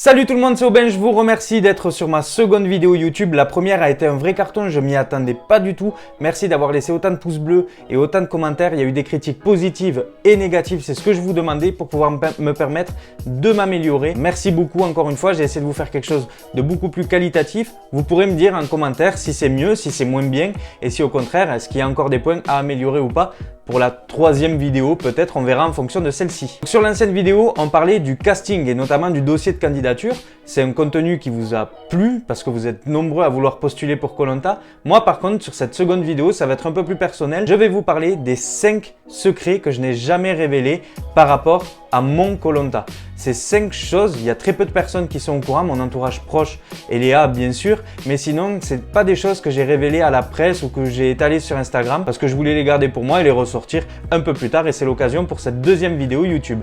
Salut tout le monde, c'est Aubin, je vous remercie d'être sur ma seconde vidéo YouTube. La première a été un vrai carton, je m'y attendais pas du tout. Merci d'avoir laissé autant de pouces bleus et autant de commentaires. Il y a eu des critiques positives et négatives, c'est ce que je vous demandais pour pouvoir me permettre de m'améliorer. Merci beaucoup encore une fois, j'ai essayé de vous faire quelque chose de beaucoup plus qualitatif. Vous pourrez me dire en commentaire si c'est mieux, si c'est moins bien et si au contraire, est-ce qu'il y a encore des points à améliorer ou pas. Pour la troisième vidéo, peut-être on verra en fonction de celle-ci. Sur l'ancienne vidéo, on parlait du casting et notamment du dossier de candidature. C'est un contenu qui vous a plu parce que vous êtes nombreux à vouloir postuler pour Koh Lanta. Moi par contre, sur cette seconde vidéo, ça va être un peu plus personnel. Je vais vous parler des 5 secrets que je n'ai jamais révélés par rapport à mon Koh Lanta. Ces 5 choses, il y a très peu de personnes qui sont au courant, mon entourage proche et Léa bien sûr, mais sinon c'est pas des choses que j'ai révélées à la presse ou que j'ai étalées sur Instagram parce que je voulais les garder pour moi et les ressortir un peu plus tard et c'est l'occasion pour cette deuxième vidéo YouTube.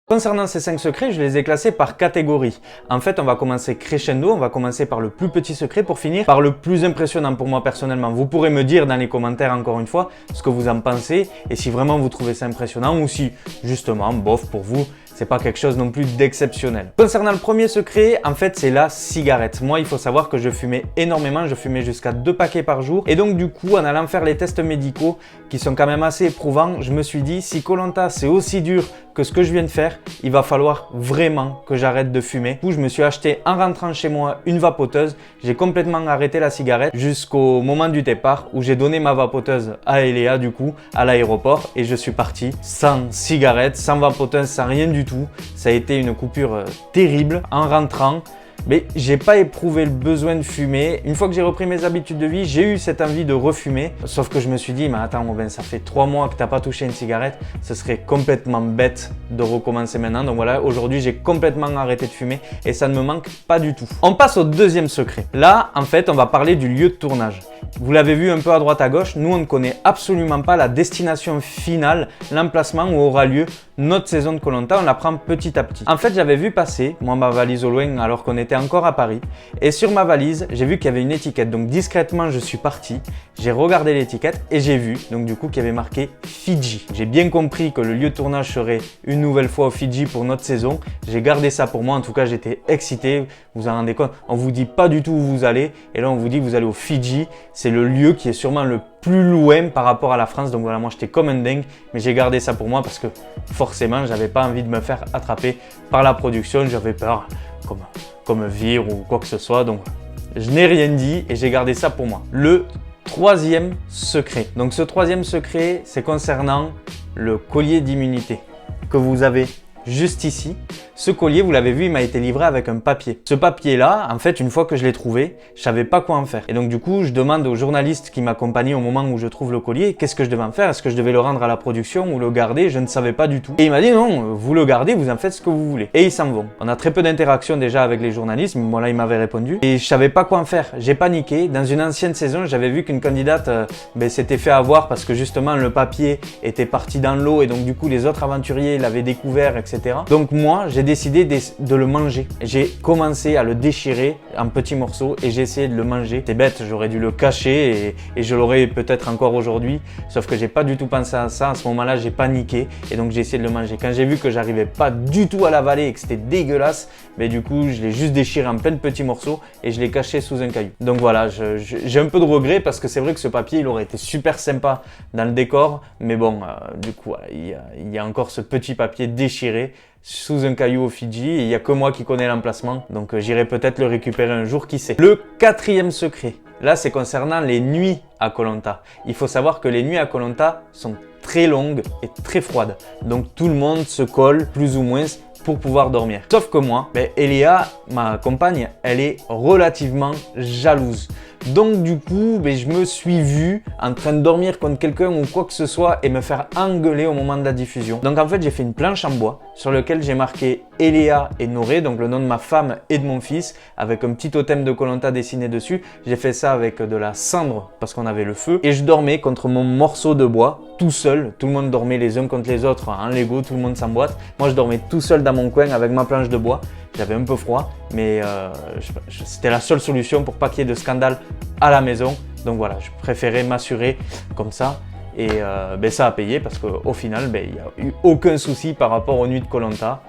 Concernant ces 5 secrets, je les ai classés par catégorie. En fait, on va commencer crescendo, on va commencer par le plus petit secret pour finir par le plus impressionnant pour moi personnellement. Vous pourrez me dire dans les commentaires encore une fois ce que vous en pensez et si vraiment vous trouvez ça impressionnant ou si justement, bof pour vous, c'est pas quelque chose non plus d'exceptionnel. Concernant le premier secret, en fait, c'est la cigarette. Moi, il faut savoir que je fumais énormément, je fumais jusqu'à 2 paquets par jour. Et donc, du coup, en allant faire les tests médicaux, qui sont quand même assez éprouvants, je me suis dit, si Koh Lanta, c'est aussi dur que ce que je viens de faire, il va falloir vraiment que j'arrête de fumer. Du coup, je me suis acheté en rentrant chez moi une vapoteuse. J'ai complètement arrêté la cigarette jusqu'au moment du départ où j'ai donné ma vapoteuse à Eléa, du coup, à l'aéroport. Et je suis parti sans cigarette, sans vapoteuse, sans rien du tout. Ça a été une coupure terrible en rentrant, mais j'ai pas éprouvé le besoin de fumer. Une fois que j'ai repris mes habitudes de vie, j'ai eu cette envie de refumer. Sauf que je me suis dit, mais attends, ben, ça fait 3 mois que tu n'as pas touché une cigarette. Ce serait complètement bête de recommencer maintenant. Donc voilà, aujourd'hui, j'ai complètement arrêté de fumer et ça ne me manque pas du tout. On passe au deuxième secret. Là, en fait, on va parler du lieu de tournage. Vous l'avez vu un peu à droite à gauche, nous on ne connaît absolument pas la destination finale, l'emplacement où aura lieu notre saison de Koh Lanta, on la prend petit à petit. En fait, j'avais vu passer, moi ma valise au loin alors qu'on était encore à Paris et sur ma valise, j'ai vu qu'il y avait une étiquette. Donc discrètement, je suis parti, j'ai regardé l'étiquette et j'ai vu donc du coup qu'il y avait marqué Fidji. J'ai bien compris que le lieu de tournage serait une nouvelle fois au Fidji pour notre saison. J'ai gardé ça pour moi, en tout cas j'étais excité, vous vous en rendez compte, on vous dit pas du tout où vous allez et là on vous dit que vous allez au Fidji. C'est le lieu qui est sûrement le plus loin par rapport à la France. Donc voilà, moi j'étais comme un dingue, mais j'ai gardé ça pour moi parce que forcément, j'avais pas envie de me faire attraper par la production. J'avais peur comme vire ou quoi que ce soit. Donc je n'ai rien dit et j'ai gardé ça pour moi. Le troisième secret. Donc ce troisième secret, c'est concernant le collier d'immunité que vous avez juste ici. Ce collier, vous l'avez vu, il m'a été livré avec un papier. Ce papier-là, en fait, une fois que je l'ai trouvé, je savais pas quoi en faire. Et donc, du coup, je demande au journaliste qui m'accompagnait au moment où je trouve le collier, qu'est-ce que je devais en faire? Est-ce que je devais le rendre à la production ou le garder? Je ne savais pas du tout. Et il m'a dit non, vous le gardez, vous en faites ce que vous voulez. Et ils s'en vont. On a très peu d'interaction déjà avec les journalistes, mais moi là, il m'avait répondu. Et je savais pas quoi en faire. J'ai paniqué. Dans une ancienne saison, j'avais vu qu'une candidate s'était fait avoir parce que justement, le papier était parti dans l'eau et donc, du coup, les autres aventuriers l'avaient découvert, etc. Donc, moi, j'ai décidé de le manger. J'ai commencé à le déchirer en petits morceaux et j'ai essayé de le manger. C'est bête, j'aurais dû le cacher et je l'aurais peut-être encore aujourd'hui. Sauf que j'ai pas du tout pensé à ça. À ce moment-là, j'ai paniqué et donc j'ai essayé de le manger. Quand j'ai vu que j'arrivais pas du tout à l'avaler et que c'était dégueulasse, mais du coup, je l'ai juste déchiré en plein de petits morceaux et je l'ai caché sous un caillou. Donc voilà, j'ai un peu de regret parce que c'est vrai que ce papier, il aurait été super sympa dans le décor. Mais bon, du coup, il y a encore ce petit papier déchiré sous un caillou au Fidji et il n'y a que moi qui connais l'emplacement. Donc j'irai peut-être le récupérer un jour, qui sait. Le quatrième secret, là c'est concernant les nuits à Koh Lanta. Il faut savoir que les nuits à Koh Lanta sont très longues et très froides. Donc tout le monde se colle plus ou moins pour pouvoir dormir. Sauf que moi, Eléa, ma compagne, elle est relativement jalouse. Donc du coup, je me suis vu en train de dormir contre quelqu'un ou quoi que ce soit et me faire engueuler au moment de la diffusion. Donc en fait, j'ai fait une planche en bois sur laquelle j'ai marqué Eléa et Noré, donc le nom de ma femme et de mon fils, avec un petit totem de Koh Lanta dessiné dessus. J'ai fait ça avec de la cendre parce qu'on avait le feu et je dormais contre mon morceau de bois tout seul. Tout le monde dormait les uns contre les autres en Lego, tout le monde s'emboîte. Moi, je dormais tout seul dans mon coin avec ma planche de bois. J'avais un peu froid, mais c'était la seule solution pour pas qu'il y ait de scandale à la maison. Donc voilà, je préférais m'assurer comme ça Et ça a payé parce qu'au final, il n'y a eu aucun souci par rapport aux nuits de Koh Lanta.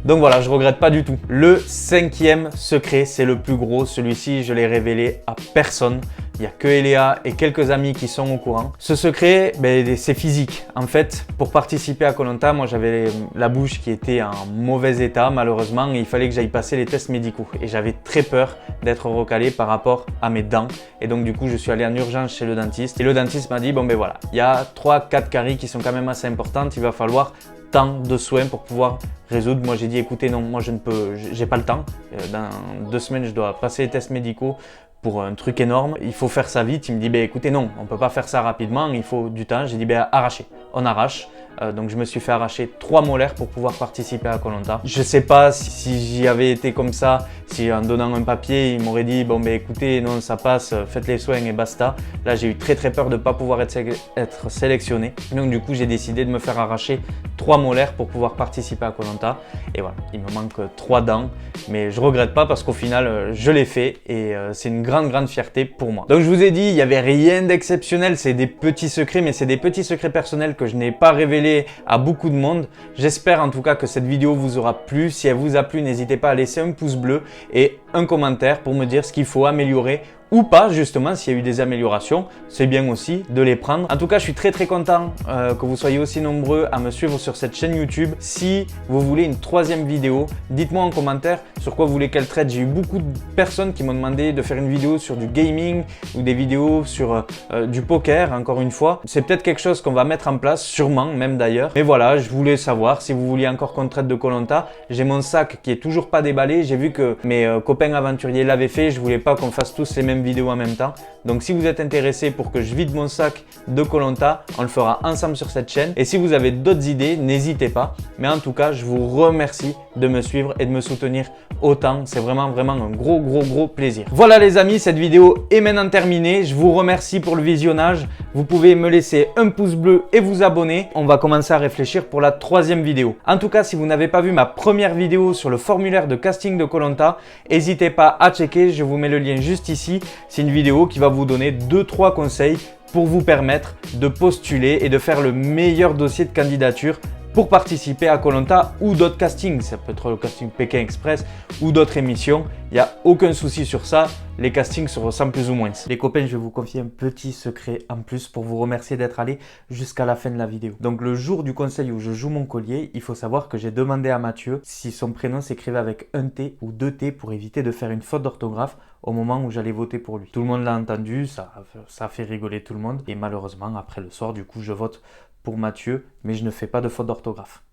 Donc voilà, je regrette pas du tout. Le 5e secret, c'est le plus gros. Celui-ci, je l'ai révélé à personne. Il n'y a que Eléa et quelques amis qui sont au courant. Ce secret, c'est physique. En fait, pour participer à Koh Lanta, moi j'avais la bouche qui était en mauvais état malheureusement et il fallait que j'aille passer les tests médicaux. Et j'avais très peur d'être recalé par rapport à mes dents. Et donc du coup, je suis allé en urgence chez le dentiste. Et le dentiste m'a dit, bon voilà, il y a 3-4 caries qui sont quand même assez importantes. Il va falloir tant de soins pour pouvoir résoudre. Moi j'ai dit écoutez non, moi je ne peux, j'ai pas le temps. Dans 2 semaines je dois passer les tests médicaux pour un truc énorme. Il faut faire ça vite. Il me dit écoutez non, on peut pas faire ça rapidement, il faut du temps. J'ai dit arrachez. On arrache. Donc je me suis fait arracher 3 molaires pour pouvoir participer à Koh Lanta. Je sais pas si j'y avais été comme ça, si en donnant un papier, il m'aurait dit écoutez non ça passe, faites les soins et basta. Là j'ai eu très peur de ne pas pouvoir être sélectionné. Donc du coup j'ai décidé de me faire arracher 3 molaires pour pouvoir participer à Koh Lanta. Et voilà, il me manque 3 dents. Mais je regrette pas parce qu'au final je l'ai fait et c'est une grande fierté pour moi. Donc je vous ai dit, il n'y avait rien d'exceptionnel, c'est des petits secrets, mais c'est des petits secrets personnels que je n'ai pas révélés à beaucoup de monde. J'espère en tout cas que cette vidéo vous aura plu. Si elle vous a plu, n'hésitez pas à laisser un pouce bleu et un commentaire pour me dire ce qu'il faut améliorer ou pas, justement, s'il y a eu des améliorations, c'est bien aussi de les prendre. En tout cas, je suis très content que vous soyez aussi nombreux à me suivre sur cette chaîne YouTube. Si vous voulez une 3e vidéo, dites-moi en commentaire sur quoi vous voulez qu'elle traite. J'ai eu beaucoup de personnes qui m'ont demandé de faire une vidéo sur du gaming ou des vidéos sur du poker, encore une fois. C'est peut-être quelque chose qu'on va mettre en place, sûrement, même d'ailleurs. Mais voilà, je voulais savoir si vous vouliez encore qu'on traite de Koh Lanta. J'ai mon sac qui est toujours pas déballé. J'ai vu que mes copains aventuriers l'avaient fait. Je voulais pas qu'on fasse tous les mêmes vidéos en même temps. Donc si vous êtes intéressé pour que je vide mon sac de Koh Lanta, on le fera ensemble sur cette chaîne. Et si vous avez d'autres idées, n'hésitez pas. Mais en tout cas, je vous remercie de me suivre et de me soutenir autant. C'est vraiment un gros plaisir. Voilà les amis, cette vidéo est maintenant terminée. Je vous remercie pour le visionnage. Vous pouvez me laisser un pouce bleu et vous abonner. On va commencer à réfléchir pour la 3e vidéo. En tout cas, si vous n'avez pas vu ma première vidéo sur le formulaire de casting de Koh Lanta, n'hésitez pas à checker. Je vous mets le lien juste ici. C'est une vidéo qui va vous donner 2-3 conseils pour vous permettre de postuler et de faire le meilleur dossier de candidature pour participer à Koh Lanta ou d'autres castings. Ça peut être le casting Pékin Express ou d'autres émissions. Il n'y a aucun souci sur ça. Les castings se ressemblent plus ou moins. Les copains, je vais vous confier un petit secret en plus pour vous remercier d'être allés jusqu'à la fin de la vidéo. Donc le jour du conseil où je joue mon collier, il faut savoir que j'ai demandé à Mathieu si son prénom s'écrivait avec un T ou 2 T pour éviter de faire une faute d'orthographe au moment où j'allais voter pour lui. Tout le monde l'a entendu, ça a fait rigoler tout le monde. Et malheureusement, après le soir, du coup, je vote pour Mathieu, mais je ne fais pas de faute d'orthographe.